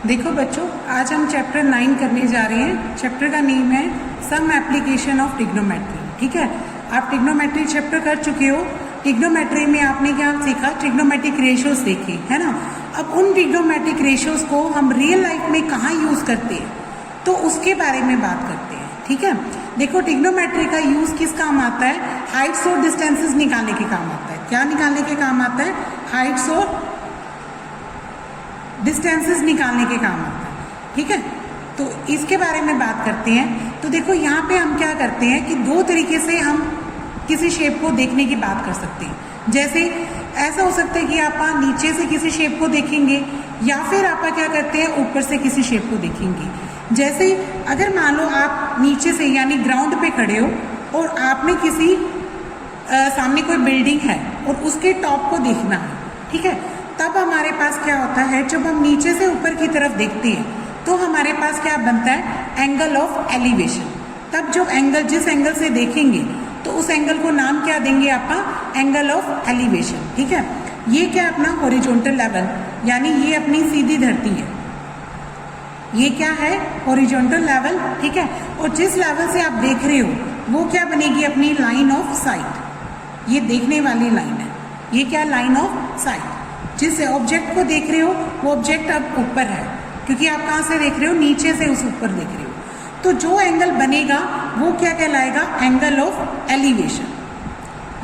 देखो बच्चों, आज हम चैप्टर 9 करने जा रहे हैं। चैप्टर का नेम है सम एप्लीकेशन ऑफ ट्रिग्नोमेट्री। ठीक है, आप ट्रिग्नोमेट्री चैप्टर कर चुके हो। ट्रिग्नोमेट्री में आपने क्या सीखा? ट्रिग्नोमेट्रिक रेशियोज देखे, है ना। अब उन ट्रिग्नोमेट्रिक रेशियोज को हम रियल लाइफ में कहाँ यूज करते हैं, तो उसके बारे में बात करते हैं। ठीक है, देखो ट्रिग्नोमेट्री का यूज किस काम आता है? हाइट्स और डिस्टेंसेस निकालने के काम आता है। क्या निकालने के काम आता है? हाइट्स और डिस्टेंसेस निकालने के काम आता है। ठीक है, तो इसके बारे में बात करते हैं। तो देखो यहाँ पे हम क्या करते हैं कि दो तरीके से हम किसी शेप को देखने की बात कर सकते हैं। जैसे ऐसा हो सकता है कि आप नीचे से किसी शेप को देखेंगे, या फिर आप क्या करते हैं ऊपर से किसी शेप को देखेंगे। जैसे अगर मान लो आप नीचे से यानी ग्राउंड पे खड़े हो और आपने किसी सामने कोई बिल्डिंग है और उसके टॉप को देखना है। ठीक है, तब हमारे पास क्या होता है, जब हम नीचे से ऊपर की तरफ देखते हैं तो हमारे पास क्या बनता है? Angle of elevation. तब जो एंगल, जिस एंगल से देखेंगे तो उस एंगल को नाम क्या देंगे आप? Angle of elevation. ठीक है, ये क्या अपना हॉरिजॉन्टल लेवल, यानी ये अपनी सीधी धरती है। ये क्या है? Horizontal level. ठीक है, और जिस लेवल से आप देख रहे हो वो क्या बनेगी? अपनी लाइन ऑफ साइट। ये देखने वाली लाइन है, ये क्या? Line of site. जिस ऑब्जेक्ट को देख रहे हो वो ऑब्जेक्ट अब ऊपर है, क्योंकि आप कहाँ से देख रहे हो? नीचे से उस ऊपर देख रहे हो। तो जो एंगल बनेगा वो क्या कहलाएगा? Angle of elevation.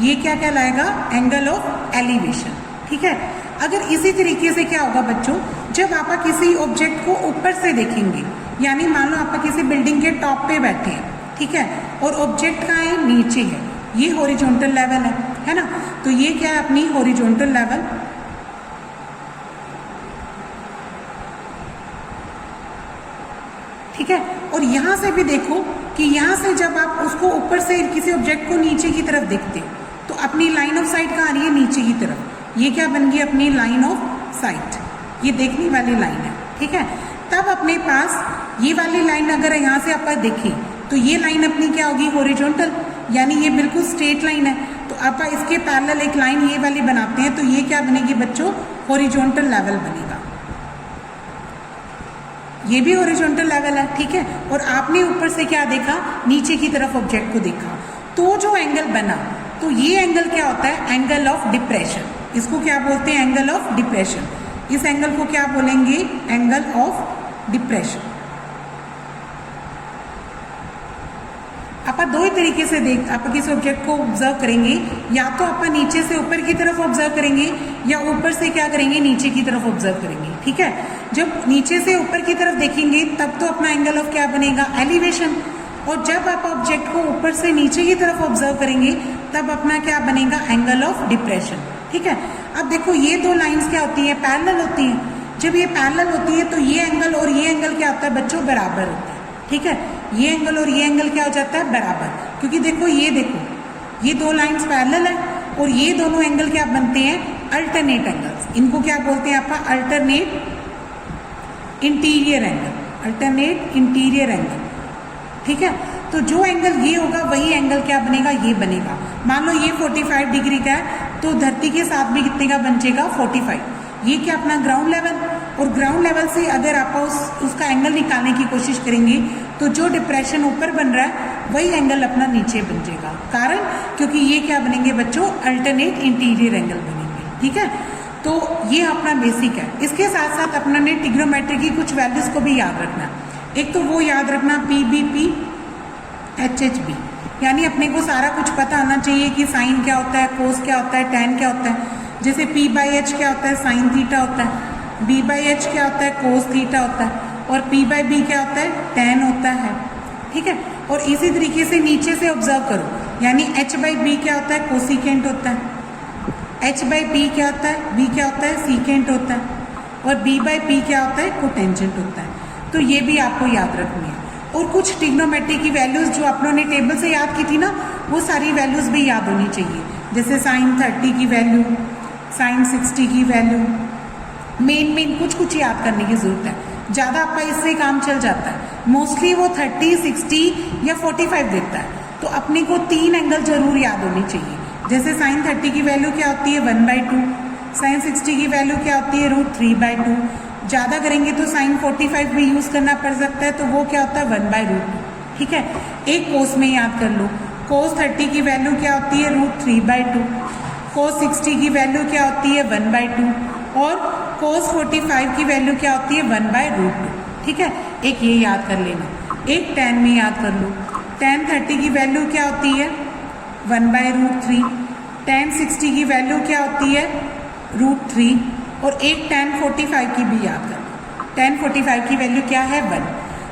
ये क्या कहलाएगा? Angle of elevation. ठीक है, अगर इसी तरीके से क्या होगा बच्चों, जब आप किसी ऑब्जेक्ट को ऊपर से देखेंगे, यानी मान लो आप किसी बिल्डिंग के टॉप पे बैठे हैं, ठीक है, और ऑब्जेक्ट कहाँ है? नीचे है। ये हॉरिजॉन्टल लेवल है ना। तो ये क्या है? अपनी हॉरिजॉन्टल लेवल। ठीक है, और यहाँ से भी देखो कि यहाँ से जब आप उसको ऊपर से किसी ऑब्जेक्ट को नीचे की तरफ देखते हो तो अपनी लाइन ऑफ साइट कहाँ आ रही है? नीचे की तरफ। ये क्या बन गई? अपनी लाइन ऑफ साइट। ये देखने वाली लाइन है। ठीक है, तब अपने पास ये वाली लाइन अगर यहाँ से आप देखें तो ये लाइन अपनी क्या होगी? हॉरिजॉन्टल, यानी ये बिल्कुल स्ट्रेट लाइन है। तो आप इसके पैरेलल एक लाइन ये वाली बनाते हैं तो ये क्या बनेगी बच्चों? हॉरिजॉन्टल लेवल बनेगा। ये भी हॉरिजॉन्टल लेवल है। ठीक है, और आपने ऊपर से क्या देखा? नीचे की तरफ ऑब्जेक्ट को देखा, तो जो एंगल बना, तो ये एंगल क्या होता है? Angle of depression. इसको क्या बोलते हैं? Angle of depression. इस एंगल को क्या बोलेंगे? Angle of depression. आप दो ही तरीके से आप किसी ऑब्जेक्ट को ऑब्जर्व करेंगे, या तो आप नीचे से ऊपर की तरफ ऑब्जर्व करेंगे, या ऊपर से क्या करेंगे? नीचे की तरफ ऑब्जर्व करेंगे। ठीक है, जब नीचे से ऊपर की तरफ देखेंगे तब तो अपना एंगल ऑफ क्या बनेगा? एलिवेशन। और जब आप ऑब्जेक्ट को ऊपर से नीचे की तरफ ऑब्जर्व करेंगे तब अपना क्या बनेगा? Angle of depression. ठीक है, अब देखो ये दो लाइंस क्या होती हैं? पैरेलल होती हैं। जब ये पैरेलल होती है तो ये एंगल और ये एंगल क्या होता है बच्चों? बराबर होता है। ठीक है, ये एंगल और ये एंगल क्या हो जाता है? बराबर। क्योंकि देखो ये दो लाइंस पैरेलल है और ये दोनों एंगल क्या बनते हैं? Alternate angles. इनको क्या बोलते हैं आप? Alternate interior angle. Alternate interior angle. ठीक है, तो जो एंगल ये होगा वही एंगल क्या बनेगा? ये बनेगा। मान लो ये 45 डिग्री का है तो धरती के साथ भी कितने का बन जाएगा? 45। ये क्या अपना ग्राउंड लेवल, और ग्राउंड लेवल से अगर आप उसका एंगल निकालने की कोशिश करेंगे तो जो डिप्रेशन ऊपर बन रहा है वही एंगल अपना नीचे बन जाएगा। कारण क्योंकि ये क्या बनेंगे बच्चों? अल्टरनेट इंटीरियर एंगल बनेंगे। ठीक है, तो ये अपना बेसिक है। इसके साथ साथ अपना ने ट्रिग्नोमेट्री की कुछ वैल्यूज को भी याद रखना। एक तो वो याद रखना PBP HHB, यानी अपने को सारा कुछ पता आना चाहिए कि साइन क्या होता है, कोस क्या होता है, टैन क्या होता है। जैसे P/H क्या होता है? साइन थीटा होता है। B/H क्या होता है? कोस थीटा होता है। और P/B क्या होता है? टैन होता है। ठीक है, और इसी तरीके से नीचे से ऑब्जर्व करो, यानी H/B क्या होता है? कोसिकेंट होता है। H/B क्या होता है? B क्या होता है? सीकेंट होता है। और B/P क्या होता है? कोटेंजेंट होता है। तो ये भी आपको याद रखनी है। और कुछ ट्रिग्नोमेट्री की वैल्यूज जो आप लोगों ने टेबल से याद की थी ना, वो सारी वैल्यूज भी याद होनी चाहिए। जैसे sin 30 की वैल्यू, sin 60 की वैल्यू, मेन कुछ याद करने की जरूरत है। ज़्यादा आपका इससे काम चल जाता है। मोस्टली वो 30, 60 या 45 देता है, तो अपने को 3 एंगल जरूर याद होनी चाहिए। जैसे sin 30 की वैल्यू क्या होती है? 1/2। sin 60 की वैल्यू क्या होती है? √3/2। ज़्यादा करेंगे तो साइन 45 भी यूज़ करना पड़ सकता है, तो वो क्या होता है 1/√2। ठीक है, एक कोस में याद कर लो, कोस 30 की वैल्यू क्या होती है √3/2, कोस 60 की वैल्यू क्या होती है 1/2 और कोस 45 की वैल्यू क्या होती है 1/√2। ठीक है, एक ये याद कर लेना। एक tan में याद कर लो, tan 30 की वैल्यू क्या होती है 1/√3, tan 60 की वैल्यू क्या होती है √3 और एक tan 45 की भी याद कर लो, tan 45 की वैल्यू क्या है 1।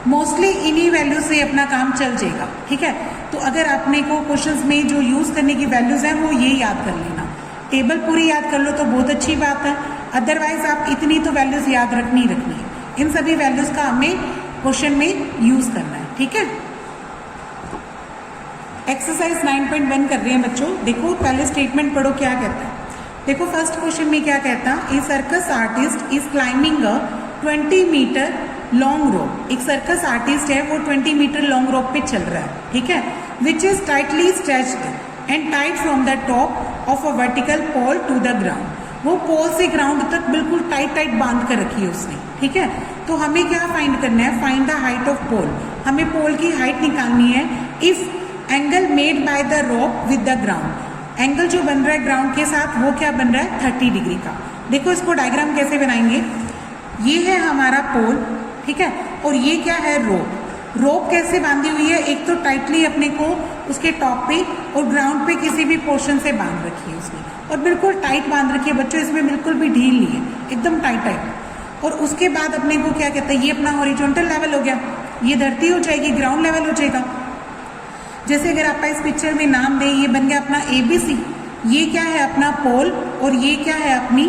मोस्टली इन्हीं वैल्यू से अपना काम चल जाएगा। ठीक है, तो अगर आपने को क्वेश्चंस में जो यूज़ करने की वैल्यूज़ हैं वो ये याद कर लेना, टेबल पूरी याद कर लो तो बहुत अच्छी बात है, अदरवाइज आप इतनी तो वैल्यूज़ याद रखनी है। इन सभी वैल्यूज़ का हमें क्वेश्चन में यूज़ करना है। ठीक है, एक्सरसाइज 9.1 कर रहे हैं बच्चों। देखो पहले स्टेटमेंट पढ़ो क्या कहता है। देखो फर्स्ट क्वेश्चन में क्या कहता है, a circus artist is climbing a 20 metre long rope. एक सर्कस आर्टिस्ट है, वो 20 मीटर लॉन्ग रोप पे चल रहा है। ठीक है, which is tightly stretched and tight from the top of a vertical pole to the ground. वो पोल से ग्राउंड तक बिल्कुल टाइट बांध कर रखी है उसने। ठीक है, तो हमें क्या फाइंड करना है, फाइंड द हाइट ऑफ पोल। हमें पोल की हाइट निकालनी है if angle made by the rope with the ground. Angle जो बन रहा है ग्राउंड के साथ वो क्या बन रहा है 30 डिग्री का। देखो इसको डायग्राम कैसे बनाएंगे, ये है हमारा पोल। ठीक है, और ये क्या है रोप। रोप कैसे बांधी हुई है, एक तो टाइटली अपने को उसके टॉप पे और ग्राउंड पे किसी भी पोर्शन से बांध रखी है उसने, और बिल्कुल टाइट बांध रखी है बच्चों, इसमें बिल्कुल भी ढील नहीं है, एकदम टाइट। और उसके बाद अपने को क्या कहता है, ये अपना हॉरिजॉन्टल लेवल हो गया, ये धरती हो जाएगी, ग्राउंड लेवल हो जाएगा। जैसे अगर आप इस पिक्चर में नाम दें, ये बन गया अपना ABC, ये क्या है अपना पोल और ये क्या है अपनी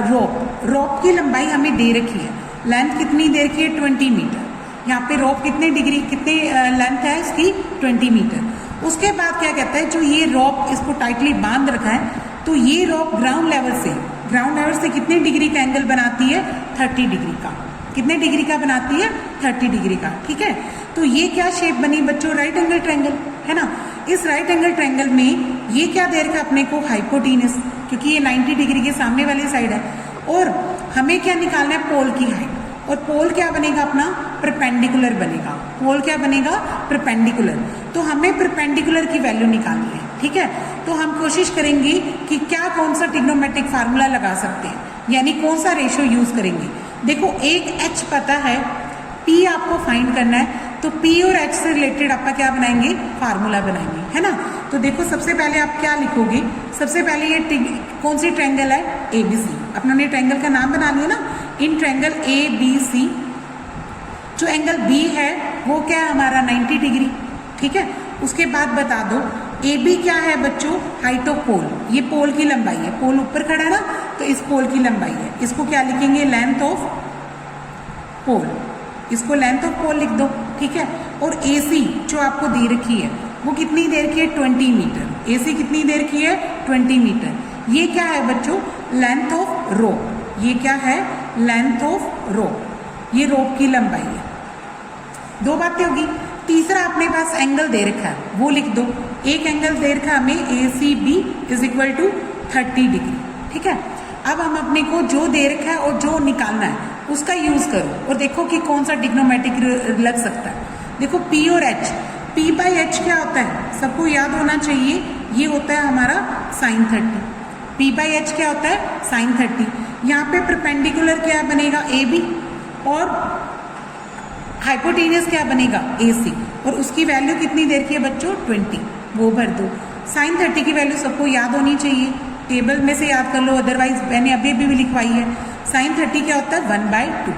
रोप। रोप की लंबाई हमें दे रखी है, लेंथ कितनी दे रखी है 20 मीटर। यहाँ पे रोप कितने डिग्री कितने लेंथ है इसकी 20 मीटर। उसके बाद क्या कहता है, जो ये रोप इसको टाइटली बांध रखा है, तो ये रोप ग्राउंड लेवल से कितने डिग्री का एंगल बनाती है 30 डिग्री का। कितने डिग्री का बनाती है 30 डिग्री का। ठीक है, तो ये क्या शेप बनी बच्चों, राइट एंगल ट्रायंगल है ना। इस राइट एंगल ट्रायंगल में ये क्या दे रखा अपने को हाइपोटेनस, क्योंकि ये 90 डिग्री के सामने वाली साइड है, और हमें क्या निकालना है पोल की हाइट। और पोल क्या बनेगा अपना परपेंडिकुलर बनेगा। पोल क्या बनेगा परपेंडिकुलर, तो हमें परपेंडिकुलर की वैल्यू निकालनी है। ठीक है, तो हम कोशिश करेंगे कि क्या कौन सा ट्रिग्नोमेट्रिक फार्मूला लगा सकते हैं, यानी कौन सा रेशियो यूज करेंगे। देखो एक H पता है, P आपको फाइंड करना है, तो P और H से रिलेटेड आप क्या बनाएंगे, फार्मूला बनाएंगे, है ना। तो देखो सबसे पहले आप क्या लिखोगे, सबसे पहले ये कौन सी ट्रायंगल है ABC। अपने ट्रायंगल का नाम बना लिया ना, इन ट्रायंगल ABC जो एंगल B है वो क्या है हमारा 90 डिग्री। ठीक है, उसके बाद बता दो AB क्या है बच्चों, हाइट ऑफ पोल। ये पोल की लंबाई है, पोल ऊपर खड़ा है ना, तो इस पोल की लंबाई है, इसको क्या लिखेंगे लेंथ ऑफ पोल, इसको लेंथ ऑफ पोल लिख दो। ठीक है, और AC जो आपको दे रखी है वो कितनी देर की है 20 मीटर। AC कितनी देर की है 20 मीटर। ये क्या है बच्चों लेंथ ऑफ रोप, ये क्या है लेंथ ऑफ रोप, ये रोप की लंबाई है। दो बातें होगी। तीसरा अपने पास एंगल दे रखा है वो लिख दो, एक एंगल दे रखा हमें ACB is equal to 30 degree. ठीक है, अब हम अपने को जो दे रखा है और जो निकालना है उसका यूज करो और देखो कि कौन सा ट्रिग्नोमेट्रिक लग सकता है। देखो P और H, P/H क्या होता है सबको याद होना चाहिए, ये होता है हमारा sin 30। P/H क्या होता है sin 30। यहाँ पे परपेंडिकुलर क्या बनेगा AB और हाइपोटेनियस क्या बनेगा AC, और उसकी वैल्यू कितनी देर की है बच्चों 20, वो भर दो। sin 30 की वैल्यू सबको याद होनी चाहिए, टेबल में से याद कर लो, अदरवाइज मैंने अभी भी लिखवाई है। sin 30 क्या होता है 1/2।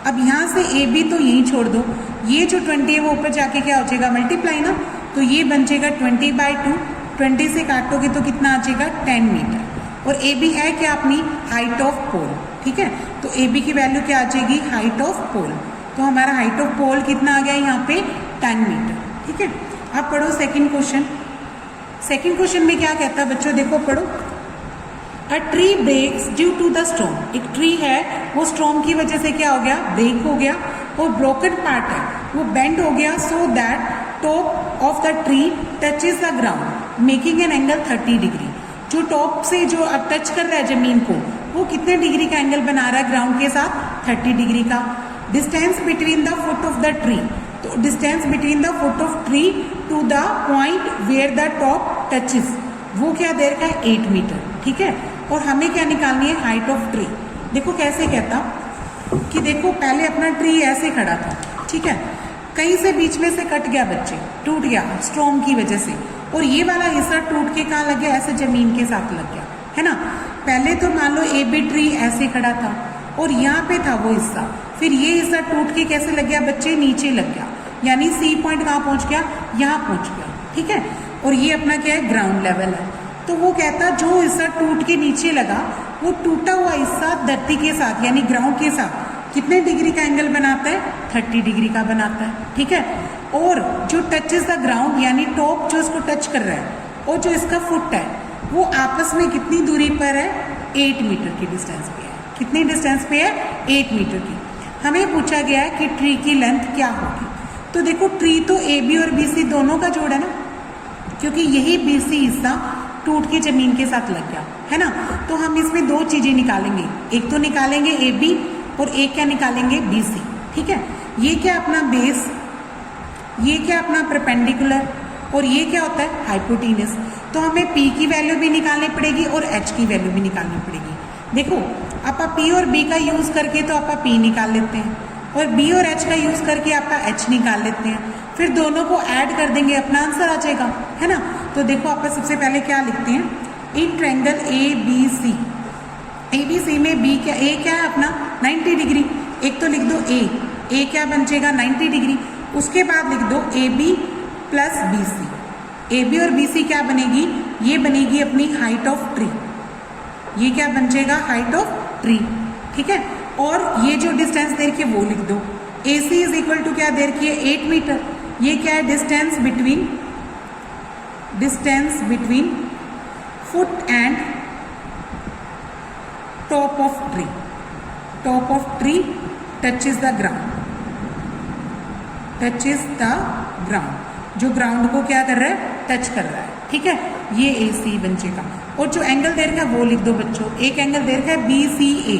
अब यहाँ से AB तो यहीं छोड़ दो, ये जो 20 है वो ऊपर जाके क्या हो जाएगा मल्टीप्लाई ना, तो ये बन जाएगा 20/2। 20 से काटोगे तो कितना आ जाएगा 10 मीटर। और AB है क्या अपनी हाइट ऑफ पोल। ठीक है, तो AB की वैल्यू क्या आ जाएगी हाइट ऑफ पोल, तो हमारा हाइट ऑफ पोल कितना आ गया यहाँ पे 10 मीटर। ठीक है, अब पढ़ो सेकंड क्वेश्चन। सेकंड क्वेश्चन में क्या कहता है बच्चों, देखो पढ़ो। A tree breaks due to the storm. एक ट्री है वो स्टॉर्म की वजह से क्या हो गया ब्रेक हो गया, और ब्रोकन पार्ट है वो बेंड हो गया, so that top of the tree touches the ground making an angle 30 degree. जो टॉप से जो अब टच कर रहा है जमीन को वो कितने डिग्री का एंगल बना रहा है ग्राउंड के साथ 30 डिग्री का। Distance between the foot of the tree, तो distance between the foot of tree to the point where the top touches, वो क्या दे रखा है 8 मीटर, ठीक है। और हमें क्या निकालनी है, हाइट ऑफ ट्री। देखो कैसे कहता कि देखो पहले अपना ट्री ऐसे खड़ा था, ठीक है, कहीं से बीच में से कट गया बच्चे, टूट गया स्टॉर्म की वजह से, और ये वाला हिस्सा टूट के कहाँ लग गया, ऐसे जमीन के साथ लग गया, है ना। पहले तो मान लो ए बी ट्री ऐसे खड़ा था और यहाँ पे था वो हिस्सा, फिर ये हिस्सा टूट के कैसे लग गया बच्चे, नीचे लग गया, यानी सी पॉइंट कहाँ पहुंच गया, यहाँ पहुंच गया, ठीक है। और ये अपना क्या है, ग्राउंड लेवल है। तो वो कहता जो हिस्सा टूट के नीचे लगा, वो टूटा हुआ हिस्सा धरती के साथ यानी ग्राउंड के साथ कितने डिग्री का एंगल बनाता है, 30 डिग्री का बनाता है, ठीक है। और जो टचेस द ग्राउंड यानी टॉप जो इसको टच कर रहा है और जो इसका फुट है वो आपस में कितनी दूरी पर है, 8 मीटर की डिस्टेंस पे है। कितनी डिस्टेंस पे है, 8 मीटर की। हमें पूछा गया है कि ट्री की लेंथ क्या होगी। तो देखो ट्री तो ए बी और बी सी दोनों का जोड़ है ना, क्योंकि यही बी सी हिस्सा टूट के जमीन के साथ लग गया, है ना। तो हम इसमें दो चीजें निकालेंगे, एक तो निकालेंगे ए बी और एक क्या निकालेंगे बी सी, ठीक है। ये क्या अपना बेस, ये क्या अपना परपेंडिकुलर, और ये क्या होता है हाइपोटेन्यूस। तो हमें P की वैल्यू भी निकालनी पड़ेगी और H की वैल्यू भी निकालनी पड़ेगी। देखो आप P और B का यूज करके तो आप P निकाल लेते हैं, और B और H का यूज करके आप H निकाल लेते हैं, फिर दोनों को ऐड कर देंगे, अपना आंसर आ जाएगा, है ना। तो देखो आप सबसे पहले क्या लिखते हैं, इन ट्रायंगल ABC, ABC में B क्या, A क्या है अपना 90 डिग्री, एक तो लिख दो A क्या बन जाएगा 90 डिग्री, उसके बाद लिख दो AB प्लस BC। AB और BC क्या बनेगी, ये बनेगी अपनी हाइट ऑफ ट्री, ये क्या बन जाएगा हाइट ऑफ ट्री, ठीक है। और ये जो डिस्टेंस दे रखी है वो लिख दो, AC इज इक्वल टू क्या दे रखी है 8 मीटर, ये क्या है distance between foot and top of tree, top of tree touches the ground, जो ग्राउंड को क्या कर रहा है, टच कर रहा है, ठीक है। ये AC बन जाएगा। और जो एंगल दे रखा है वो लिख दो बच्चों, एक एंगल दे रखा है BCA,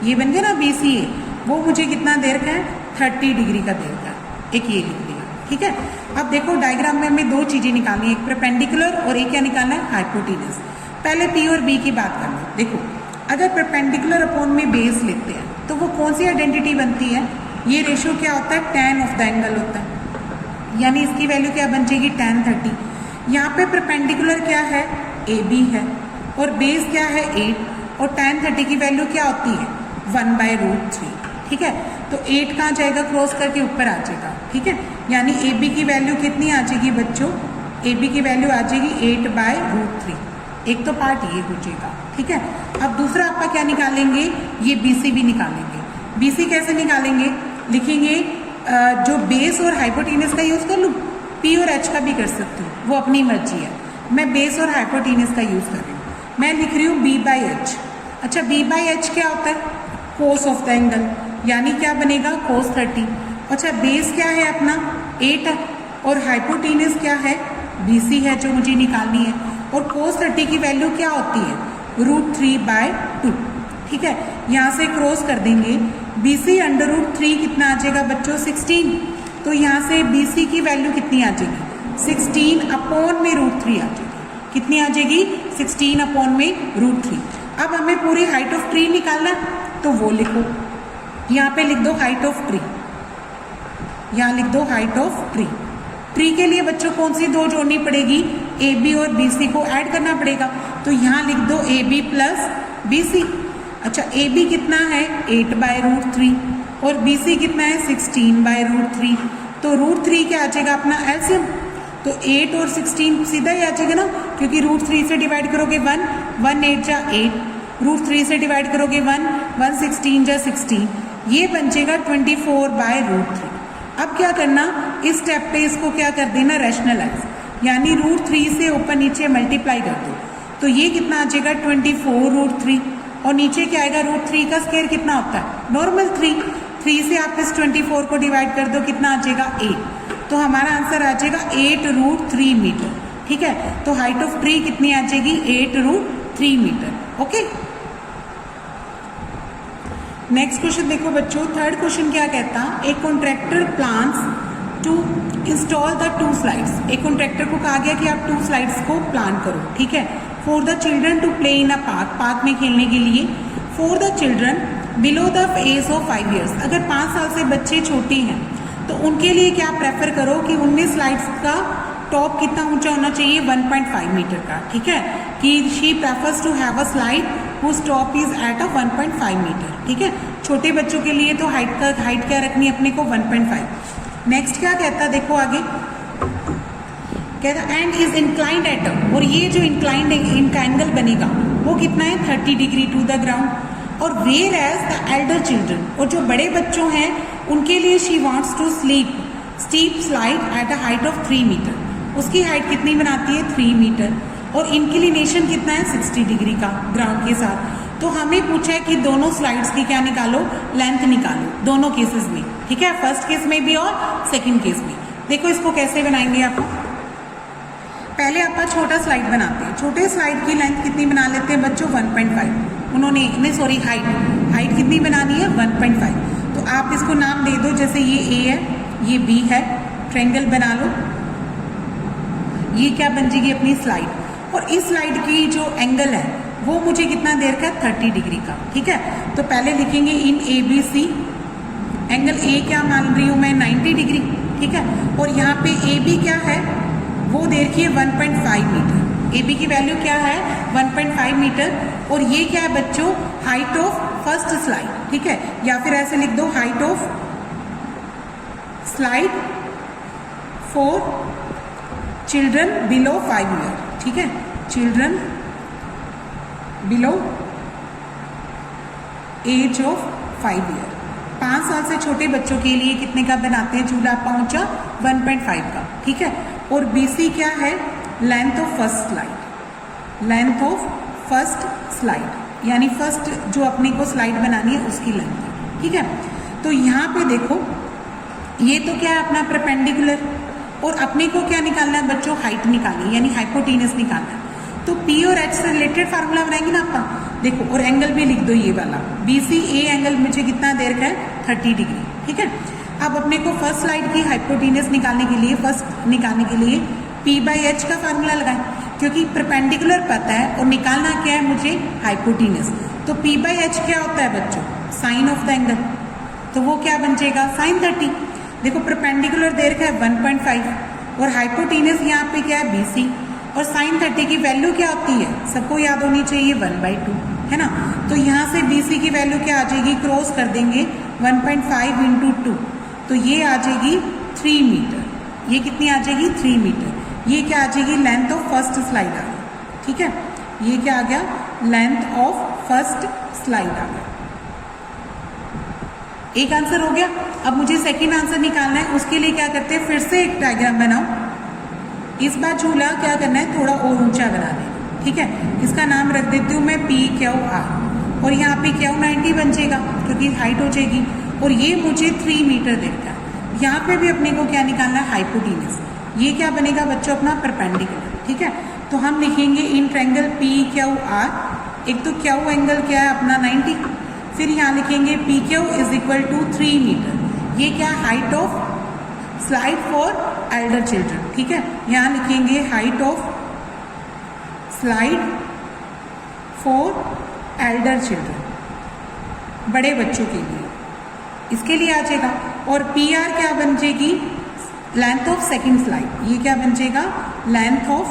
ये बन गया ना BCA, वो मुझे कितना दे रखा है 30 डिग्री का दे रखा है, एक ये लिख दिया, ठीक है। अब देखो डायग्राम में हमें दो चीजें निकालनी है, एक परपेंडिकुलर और एक क्या निकालना है हाइपोटेन्यूस। पहले P और B की बात कर लो। देखो अगर परपेंडिकुलर अपॉन में बेस लेते हैं तो वो कौन सी आइडेंटिटी बनती है, ये रेशियो क्या होता है tan ऑफ द एंगल होता है, यानी इसकी वैल्यू क्या बन जाएगी tan 30। यहाँ पे परपेंडिकुलर क्या है AB है और बेस क्या है 8, और tan 30 की वैल्यू क्या होती है 1/√3, ठीक है। तो 8 कहाँ जाएगा, क्रॉस करके ऊपर आ जाएगा, ठीक है। यानी AB की वैल्यू कितनी आ जाएगी बच्चों, AB की वैल्यू आ जाएगी 8/√3, एक तो पार्ट ये हो जाएगा, ठीक है। अब दूसरा आपका क्या निकालेंगे, ये BC भी निकालेंगे। BC कैसे निकालेंगे, लिखेंगे जो बेस और हाइपोटेन्यूस का यूज कर लूँ, P और H का भी कर सकती हूँ, वो अपनी मर्जी है। मैं बेस और हाइपोटेन्यूस का यूज कर रही हूँ, मैं लिख रही हूँ B/H। अच्छा B/H क्या होता है, कोस ऑफ द एंगल, यानी क्या बनेगा cos 30। अच्छा बेस क्या है अपना 8 है और हाइपोटेन्यूस क्या है BC है जो मुझे निकालनी है, और cos 30 की वैल्यू क्या होती है √3/2, ठीक है। यहाँ से क्रॉस कर देंगे, BC √3 कितना आ जाएगा बच्चों 16, तो यहाँ से BC की वैल्यू कितनी आ जाएगी 16 अपॉन में √3 आ जाएगी, कितनी आ जाएगी 16 अपॉन में √3। अब हमें पूरी हाइट ऑफ ट्री निकालना है, तो वो लिखो, यहाँ पे लिख दो हाइट ऑफ ट्री, यहाँ लिख दो हाइट ऑफ ट्री। ट्री के लिए बच्चों कौन सी दो जोड़नी पड़ेगी, AB और BC को ऐड करना पड़ेगा, तो यहाँ लिख दो AB प्लस BC। अच्छा AB कितना है 8/√3 और BC कितना है 16/√3, तो √3 क्या आ जाएगा अपना एलसीएम, तो 8 और 16 सीधा ही आ जाएगा ना, क्योंकि √3 से डिवाइड करोगे 1, 1 8 जा 8, √3 से डिवाइड करोगे 1, 1 16 जा 16, ये बन जाएगा 24/√3। अब क्या करना, इस स्टेप पे इसको क्या कर देना रैशनलाइज, यानी √3 से ऊपर नीचे मल्टीप्लाई कर दो, तो ये कितना आ जाएगा 24√3, और नीचे क्या आएगा √3 का स्क्वायर कितना होता है नॉर्मल 3 से आप इस 24 को डिवाइड कर दो, कितना आ जाएगा 8, तो हमारा आंसर आ जाएगा 8√3 मीटर, ठीक है। तो हाइट ऑफ ट्री कितनी आ जाएगी 8√3 मीटर, ओके। नेक्स्ट क्वेश्चन देखो बच्चों, थर्ड क्वेश्चन क्या कहता, एक contractor plans to install the 2 slides. एक कॉन्ट्रैक्टर को कहा गया कि आप 2 स्लाइड्स को प्लान करो, ठीक है, for the children to play in a park, park में खेलने के लिए, for the children below the age of 5 years. अगर 5 साल से बच्चे छोटे हैं तो उनके लिए क्या प्रेफर करो कि उनमें स्लाइड्स का टॉप कितना ऊंचा होना चाहिए, 1.5 मीटर का, ठीक है, कि she prefers to have a slide whose top is at a 1.5 metre, ठीक है। छोटे बच्चों के लिए तो हाइट क्या रखनी है अपने को, 1.5। नेक्स्ट क्या कहता, देखो आगे कहता एंड इज इंक्लाइंड एट, और ये जो इंक्लाइंड एंगल बनेगा वो कितना है, 30 डिग्री टू द ग्राउंड। और whereas the elder children, और जो बड़े बच्चों हैं उनके लिए she wants to steep slide at a height of 3 metre. उसकी हाइट कितनी बनाती है, 3 मीटर, और इंक्लिनेशन कितना है, 60 डिग्री का ग्राउंड के साथ। तो हमें पूछा है कि दोनों स्लाइड्स की क्या निकालो, लेंथ निकालो, दोनों केसेस में, ठीक है, फर्स्ट केस में भी और सेकंड केस में। देखो इसको कैसे बनाएंगे आप, पहले आप छोटा स्लाइड बनाते हैं। छोटे स्लाइड की लेंथ कितनी बना लेते हैं बच्चों, 1.5। उन्होंने नहीं सॉरी हाइट कितनी बनानी है, 1.5। तो आप इसको नाम दे दो, जैसे ये ए है, ये बी है, ट्रायंगल बना लो, ये क्या बन जाएगी अपनी स्लाइड। और इस स्लाइड की जो एंगल है वो मुझे कितना देर का, 30 डिग्री का, ठीक है। तो पहले लिखेंगे इन A B C, angle A क्या मान रही हूँ मैं, 90 डिग्री, ठीक है। और यहाँ पे ए बी क्या है, वो दे रखी है 1.5 मीटर। ए बी की वैल्यू क्या है, 1.5 मीटर। और ये क्या है बच्चों, हाइट ऑफ फर्स्ट स्लाइड, ठीक है, या फिर ऐसे लिख दो, height of slide for children below 5 year, ठीक है, children below age of 5 year. 5 साल से छोटे बच्चों के लिए कितने का बनाते हैं चूल्हा पहुंचा, 1.5 का, ठीक है। और बीसी क्या है, length of first slide, length of first slide, यानी फर्स्ट जो अपने को स्लाइड बनानी है उसकी लेंथ, ठीक है। तो यहाँ पे देखो ये तो क्या है अपना परपेंडिकुलर, और अपने को क्या निकालना है बच्चों, हाइट निकालनी, यानी हाइपोटेनस निकालना है। तो पी और एच से रिलेटेड फार्मूला बनाएंगे ना आप, देखो, और एंगल भी लिख दो ये वाला, बी सी ए एंगल मुझे कितना देर का है, 30 डिग्री, ठीक है। अब अपने को फर्स्ट स्लाइड की हाइपोटेनस निकालने के लिए, फर्स्ट निकालने के लिए पी बाई एच का फार्मूला लगाएं, क्योंकि परपेंडिकुलर पता है और निकालना क्या है मुझे, हाइपोटेनस। तो पी बाई एच क्या होता है बच्चों, साइन ऑफ द एंगल, तो वो क्या बन जाएगा, साइन 30। देखो परपेंडिकुलर देर का है 1.5 और हाइपोटेनस यहाँ पे क्या है, BC, और साइन 30 की वैल्यू क्या होती है, सबको याद होनी चाहिए, 1/2, है ना। तो यहाँ से BC की वैल्यू क्या आ जाएगी, क्रॉस कर देंगे 1.5 इंटू 2, तो ये आ जाएगी 3 मीटर। ये कितनी आ जाएगी, 3 मीटर। ये क्या आ जाएगी, लेंथ ऑफ फर्स्ट स्लाइड आ गया, ठीक है। ये क्या आ गया, लेंथ ऑफ फर्स्ट स्लाइड आ गया। एक आंसर हो गया। अब मुझे सेकंड आंसर निकालना है, उसके लिए क्या करते हैं, फिर से एक डायग्राम बनाओ। इस बार झूला क्या करना है, थोड़ा और ऊंचा बना देना, ठीक है। इसका नाम रख देती हूँ मैं PQR, और यहाँ पे Q 90 बन जाएगा क्योंकि हाइट हो जाएगी, और ये मुझे 3 मीटर देता है। यहाँ पे भी अपने को क्या निकालना है, हाइपोटेनस। ये क्या बनेगा बच्चों, अपना परपेंडिकुलर, ठीक है। तो हम लिखेंगे इन ट्रायंगल PQR, एक तो Q एंगल क्या है अपना 90, फिर यहाँ लिखेंगे PQ is equal to 3 metre. ये क्या, height of slide for elder children, ठीक है। यहाँ लिखेंगे height of slide for elder children, बड़े बच्चों के लिए, इसके लिए आ जाएगा। और PR क्या बन जाएगी, लेंथ ऑफ सेकंड स्लाइड। ये क्या बन जाएगा, लेंथ ऑफ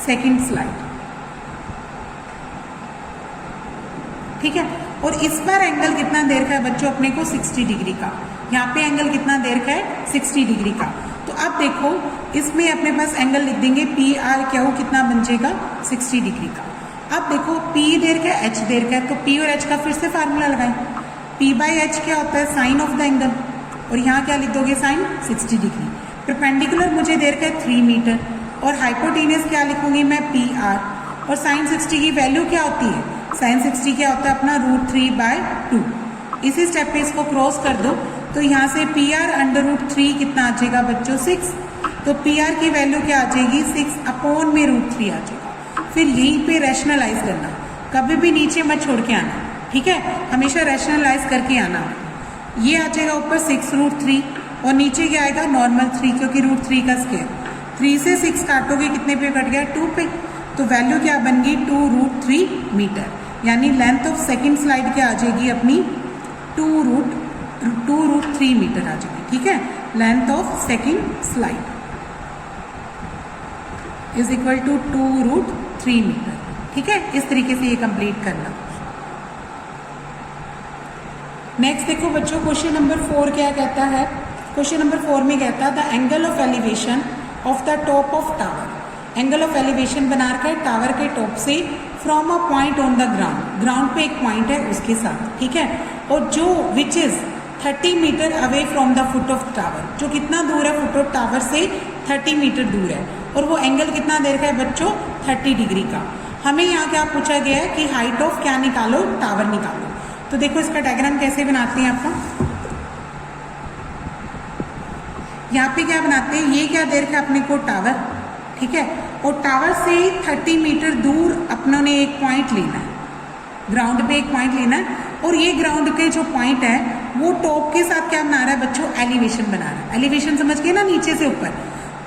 सेकंड स्लाइड, ठीक है। और इस बार एंगल कितना देर का है बच्चों, अपने को 60 डिग्री का। यहाँ पे एंगल कितना देर का है, 60 डिग्री का। तो अब देखो इसमें अपने पास एंगल लिख देंगे PRQ कितना बन जाएगा, 60 डिग्री का। अब देखो P देर का है, H देर का है, तो P और H का फिर से फार्मूला लगाएं। P बाई H क्या होता है, साइन ऑफ द एंगल, और यहाँ क्या लिख दोगे, साइन 60 डिग्री। परपेंडिकुलर मुझे देर का है 3 मीटर, और हाइपोटेनस क्या लिखूंगी मैं, PR, और साइन 60 की वैल्यू क्या होती है, साइन 60 क्या होता है अपना √3/2। इसी स्टेप पे इसको क्रॉस कर दो, तो यहाँ से PR √3 कितना आ जाएगा बच्चों, 6। तो PR की वैल्यू क्या आ जाएगी, 6 अपॉन में √3 आ जाएगा। फिर यहीं पे रैशनलाइज करना, कभी भी नीचे मत छोड़ के आना, ठीक है, हमेशा रैशनलाइज करके आना। ये आ जाएगा ऊपर 6√3 और नीचे क्या आएगा नॉर्मल 3, क्योंकि √3 का स्क्वायर। 3 से 6 काटोगे कितने पे कट गया 2 पे, तो वैल्यू क्या बन गई 2√3 मीटर, यानी लेंथ ऑफ सेकंड स्लाइड क्या आ जाएगी अपनी 2√3 मीटर आ जाएगी। ठीक है, length of second slide is equal to 2√3 metre. ठीक है, इस तरीके से ये कंप्लीट करना। नेक्स्ट देखो बच्चों, क्वेश्चन नंबर 4 क्या कहता है। क्वेश्चन नंबर 4 में कहता है the angle of elevation of the top of tower. Angle of elevation बना रखा है टावर के टॉप से from a point on the ground, ground पे एक पॉइंट है उसके साथ। ठीक है, और जो which is 30 metre away from the foot of tower, जो कितना दूर है फुट ऑफ टावर से 30 मीटर दूर है, और वो एंगल कितना दे रखा है बच्चों 30 डिग्री का। हमें यहाँ क्या पूछा गया है कि हाइट ऑफ क्या निकालो, टावर निकालो। तो देखो इसका डायग्राम कैसे बनाते हैं आपका, यहाँ पे क्या बनाते हैं, ये क्या दे रखा है अपने को टावर। ठीक है, और टावर से 30 मीटर दूर अपनों ने एक पॉइंट लेना है, ग्राउंड पे एक पॉइंट लेना है, और ये ग्राउंड के जो पॉइंट है वो टॉप के साथ क्या बना रहा है बच्चों एलिवेशन बना रहा है। एलिवेशन समझ गए ना, नीचे से ऊपर।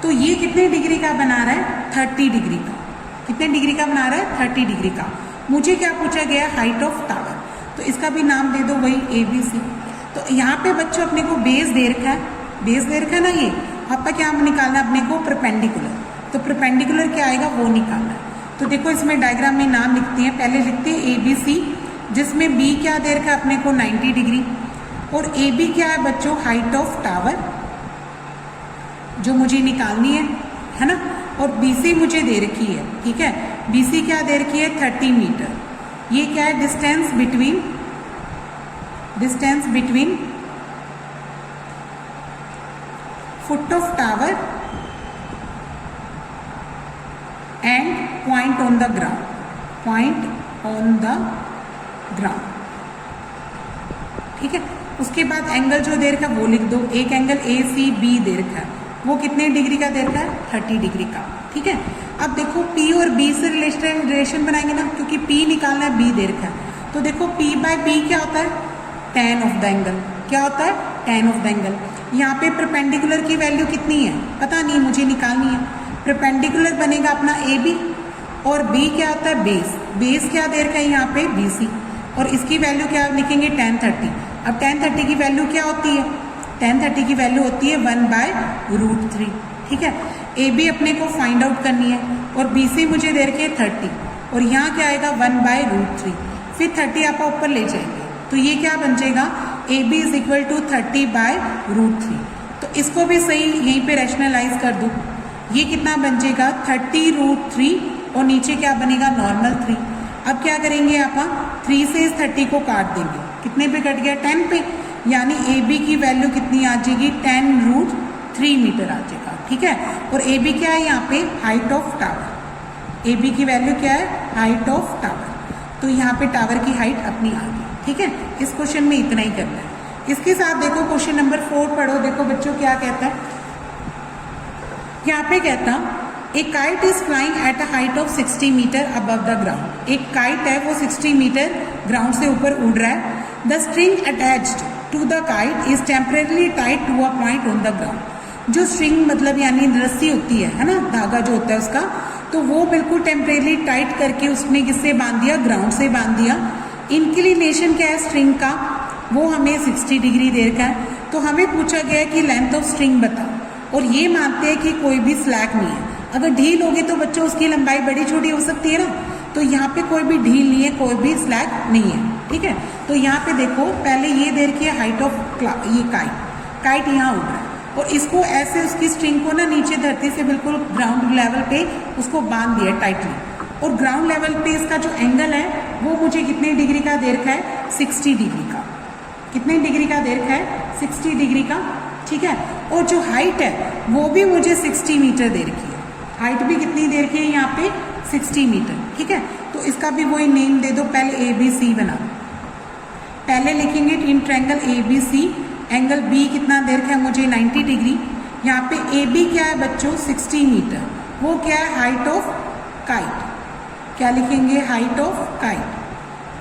तो ये कितने डिग्री का बना रहा है 30 डिग्री का। कितने डिग्री का बना रहा है 30 डिग्री का। मुझे क्या पूछा गया हाइट ऑफ टावर, तो इसका भी नाम दे दो वही ABC। तो यहाँ पे बच्चों अपने को बेस दे रखा है, बेस दे रखा है ना, ये आपका क्या निकालना है अपने को परपेंडिकुलर। तो परपेंडिकुलर क्या आएगा वो निकालना है। तो देखो इसमें डायग्राम में नाम लिखते हैं, पहले लिखते हैं ABC, जिसमें B क्या दे रखा है अपने को 90 डिग्री, और AB क्या है बच्चों हाइट ऑफ टावर जो मुझे निकालनी है ना, और BC मुझे दे रखी है। ठीक है, BC क्या दे रखी है 30 मीटर। ये क्या है distance between foot of tower and point on the ground. ठीक है, उसके बाद एंगल जो दे रखा है वो लिख दो। एक एंगल ACB दे रखा है, वो कितने डिग्री का दे रखा है 30 डिग्री का। ठीक है, अब देखो P और B से रिलेशन बनाएंगे ना, क्योंकि P निकालना है B दे रखा है। तो देखो P/B क्या होता है tan ऑफ द एंगल। क्या होता है tan ऑफ द एंगल। यहाँ पे परपेंडिकुलर की वैल्यू कितनी है पता नहीं, मुझे निकालनी है। परपेंडिकुलर बनेगा अपना AB, और B क्या होता है बेस। बेस क्या दे रखा है यहाँ पे BC, और इसकी वैल्यू क्या लिखेंगे tan 30। अब tan 30 की वैल्यू क्या होती है, tan 30 की वैल्यू होती है 1/√3। ठीक है, AB अपने को फाइंड आउट करनी है, और BC मुझे दे रखे 30, और यहाँ क्या आएगा 1/√3। फिर 30 आप ऊपर ले जाएंगे, तो ये क्या बन जाएगा AB इज इक्वल टू 30/√3। तो इसको भी सही यहीं पे रैशनलाइज कर दो। ये कितना बन जाएगा 30√3, और नीचे क्या बनेगा नॉर्मल 3। अब क्या करेंगे आप 3 से इस 30 को काट देंगे, कितने पे कट गया 10 पे, यानी AB की वैल्यू कितनी आ जाएगी 10√3 मीटर आ जाएगा। ठीक है, और AB क्या है यहाँ पे हाइट ऑफ टावर। AB की वैल्यू क्या है हाइट ऑफ टावर, तो यहाँ पे टावर की हाइट अपनी आ गई। ठीक है, इस क्वेश्चन में इतना ही करना है। इसके साथ देखो क्वेश्चन नंबर 4 पढ़ो। देखो बच्चों क्या कहता है, यहाँ पे कहता a kite is flying at a height of 60 metre above the ground. एक काइट है वो 60 मीटर ग्राउंड से ऊपर उड़ रहा है। The string attached to the kite is temporarily tied to a point on the ground. जो स्ट्रिंग मतलब यानी रस्सी होती है ना, धागा जो होता है उसका, तो वो बिल्कुल टेम्परेली टाइट करके उसने किससे बांध दिया ग्राउंड से बांध दिया। इंक्लिनेशन क्या है स्ट्रिंग का, वो हमें 60 डिग्री दे रखा है। तो हमें पूछा गया कि लेंथ ऑफ स्ट्रिंग बताओ, और ये मानते हैं कि कोई भी स्लैक नहीं है। अगर ढील होगी तो बच्चों उसकी लंबाई बड़ी छोटी हो सकती है ना, तो यहाँ पे कोई भी ढील नहीं है, कोई भी स्लैक नहीं है। ठीक है, तो यहाँ पे देखो पहले ये दे रखी है हाइट ऑफ ये काइट यहाँ उड़ रहा है, और इसको ऐसे उसकी स्ट्रिंग को ना नीचे धरती से बिल्कुल ग्राउंड लेवल पे उसको बांध दिया टाइटली, और ग्राउंड लेवल पे इसका जो एंगल है वो मुझे कितने डिग्री का दे रखा है 60 डिग्री का। कितने डिग्री का दे रखा है 60 डिग्री का। ठीक है, और जो हाइट है वो भी मुझे 60 मीटर दे रखी है। हाइट भी कितनी दे रखी है यहाँ पे 60 मीटर। ठीक है, तो इसका भी वही नेम दे दो। पहले ABC बना, पहले लिखेंगे in triangle ABC, angle B कितना दे रखा है मुझे 90 डिग्री। यहाँ पे AB क्या है बच्चों 60 मीटर, वो क्या है हाइट ऑफ काइट। क्या लिखेंगे हाइट ऑफ काइट,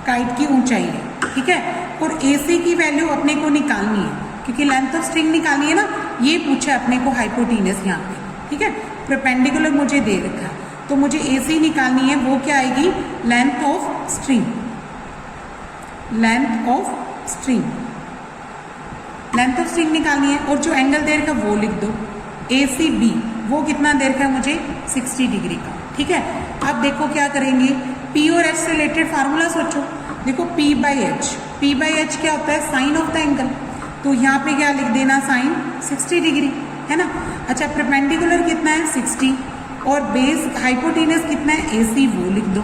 काइट की ऊंचाई है। ठीक है। और AC की वैल्यू अपने को निकालनी है, क्योंकि लेंथ ऑफ स्ट्रिंग निकालनी है ना, ये पूछा है अपने को हाइपोटेनस यहाँ पे, ठीक है। परपेंडिकुलर मुझे दे रखा है, तो मुझे AC निकालनी है, वो क्या आएगी, length of string, length of string, length of string निकालनी है। और जो एंगल दे रखा है वो लिख दो, ACB, वो कितना दे रखा है मुझे, 60 डिग्री का, ठीक है। अब देखो क्या करेंगे, P और H से रिलेटेड फार्मूला सोचो। देखो P बाई एच क्या होता है, साइन ऑफ द एंगल, तो यहाँ पे क्या लिख देना, साइन 60 डिग्री, है ना। अच्छा, परपेंडिकुलर कितना है, 60, और बेस हाइपोटेनस कितना है, AC, वो लिख दो।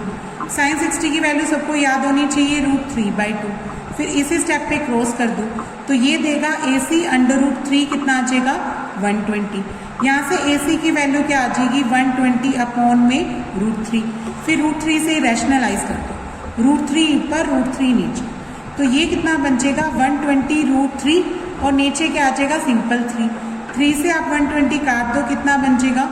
साइन 60 की वैल्यू सबको याद होनी चाहिए, √3/2। फिर इसी स्टेप पे क्रॉस कर दो, तो ये देगा AC √3 कितना आ जाएगा, 120। यहाँ से AC की वैल्यू क्या आ जाएगी, 120 अपॉन में √3। फिर √3 से रैशनलाइज कर दो, √3 ऊपर √3 नीचे, तो ये कितना बन जाएगा, 120 √3, और नीचे क्या आ जाएगा, सिंपल 3 से आप 120 काट दो, कितना बन जाएगा,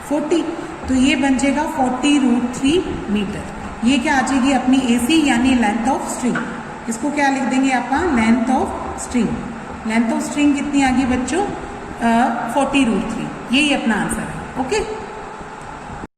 40, तो ये बन जाएगा 40 √3 मीटर। ये क्या आ जाएगी अपनी AC यानी लेंथ ऑफ स्ट्रिंग। इसको क्या लिख देंगे अपन, length of string. Length of string कितनी आ गई बच्चों, 40 √3, यही अपना आंसर है। ओके।